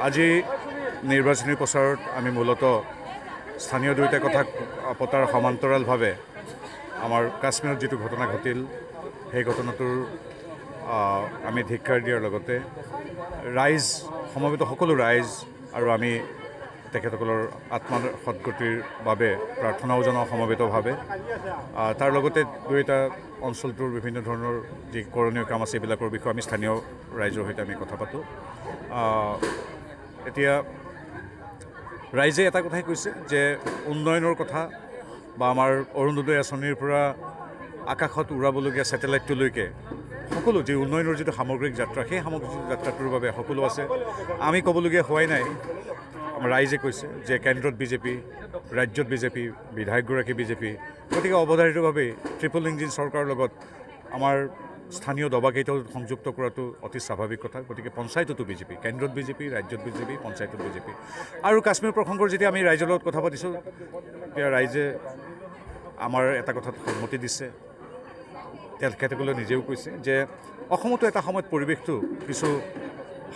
আজি নিৰ্বাচনী প্ৰচাৰত আমি মূলতঃ স্থানীয় দুয়োটা কথা পতাৰ সমান্তৰালভাৱে আমাৰ কাশ্মীৰত যিটো ঘটনা ঘটিল সেই ঘটনাটোৰ আমি ধিক্কাৰ দিয়াৰ লগতে ৰাইজ সমবেত সকলো ৰাইজ আৰু আমি তেখেতসকলৰ আত্মাৰ সদ্গতিৰ বাবে প্ৰাৰ্থনাও জনাওঁ সমবেতভাৱে। তাৰ লগতে দুয়োটা অঞ্চলটোৰ বিভিন্ন ধৰণৰ যি কৰণীয় কাম আছে এইবিলাকৰ বিষয়ে আমি স্থানীয় ৰাইজৰ সৈতে আমি কথা পাতোঁ। এতিয়া ৰাইজে এটা কথাই কৈছে যে উন্নয়নৰ কথা বা আমাৰ অৰুণোদয় আঁচনিৰ পৰা আকাশত উৰাবলগীয়া ছেটেলাইটটোলৈকে সকলো যি উন্নয়নৰ যিটো সামগ্ৰিক যাত্ৰা সেই সামগ্ৰিক যাত্ৰাটোৰ বাবে সকলো আছে। আমি ক'বলগীয়া হোৱাই নাই। আমাৰ ৰাইজে কৈছে যে কেন্দ্ৰত বিজেপি, ৰাজ্যত বিজেপি, বিধায়কগৰাকী বিজেপি, গতিকে অৱধাৰিতভাৱেই ট্ৰিপল ইঞ্জিন চৰকাৰৰ লগত আমাৰ স্থানীয় দবাকেইটাও সংযুক্ত কৰাটো অতি স্বাভাৱিক কথা। গতিকে পঞ্চায়ততো বিজেপি, কেন্দ্ৰত বিজেপি, ৰাজ্যত বিজেপি, পঞ্চায়তত বিজেপি। আৰু কাশ্মীৰ প্ৰসংগৰ যেতিয়া আমি ৰাইজৰ লগত কথা পাতিছোঁ তেতিয়া ৰাইজে আমাৰ এটা কথাত সন্মতি দিছে। তেখেতসকলে নিজেও কৈছে যে অসমতো এটা সময়ত পৰিৱেশটো কিছু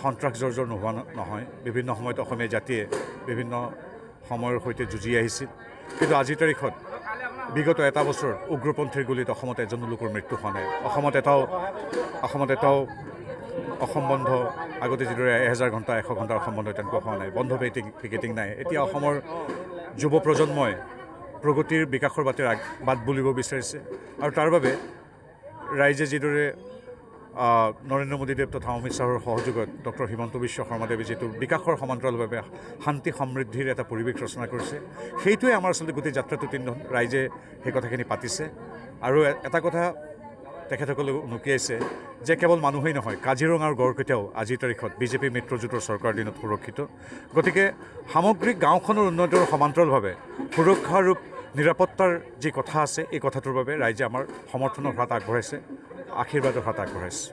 সন্ত্ৰাস জৰ্জৰ নোহোৱা নহয়। বিভিন্ন সময়ত অসমীয়া জাতিয়ে বিভিন্ন সময়ৰ সৈতে যুঁজি আহিছিল, কিন্তু আজিৰ তাৰিখত বিগত এটা বছৰ উগ্ৰপন্থীৰ গুলীত অসমত এজনো লোকৰ মৃত্যু হোৱা নাই। অসমত এটাও অসম বন্ধ আগতে যিদৰে 1000 ঘণ্টা 100 ঘণ্টা অসম বন্ধ তেনেকুৱা হোৱা নাই। বন্ধ পিকেটিং নাই। এতিয়া অসমৰ যুৱ প্ৰজন্মই প্ৰগতিৰ বিকাশৰ বাট বুলিব বিচাৰিছে আৰু তাৰ বাবে ৰাইজে যিদৰে নৰেন্দ্ৰ মোদীদেৱ তথা অমিত শ্বাহৰ সহযোগত ডক্টৰ হিমন্ত বিশ্ব শৰ্মাদেৱে যিটো বিকাশৰ সমান্তৰালভাৱে শান্তি সমৃদ্ধিৰ এটা পৰিৱেশ ৰচনা কৰিছে, সেইটোৱে আমাৰ আচলতে গোটেই যাত্ৰাটোত ইন্ধন। ৰাইজে সেই কথাখিনি পাতিছে আৰু এটা কথা তেখেতসকলে উনুকিয়াইছে যে কেৱল মানুহেই নহয়, কাজিৰঙাৰ গড়কেইটাও আজিৰ তাৰিখত বিজেপি মিত্ৰজোঁটৰ চৰকাৰ দিনত সুৰক্ষিত। গতিকে সামগ্ৰিক গাঁওখনৰ উন্নয়নৰ সমান্তৰালভাৱে সুৰক্ষা আৰু নিৰাপত্তাৰ যি কথা আছে এই কথাটোৰ বাবে ৰাইজে আমাৰ সমৰ্থনৰ হাত আগবঢ়াইছে, আশীৰ্বাদৰ হাত আগবঢ়াইছে।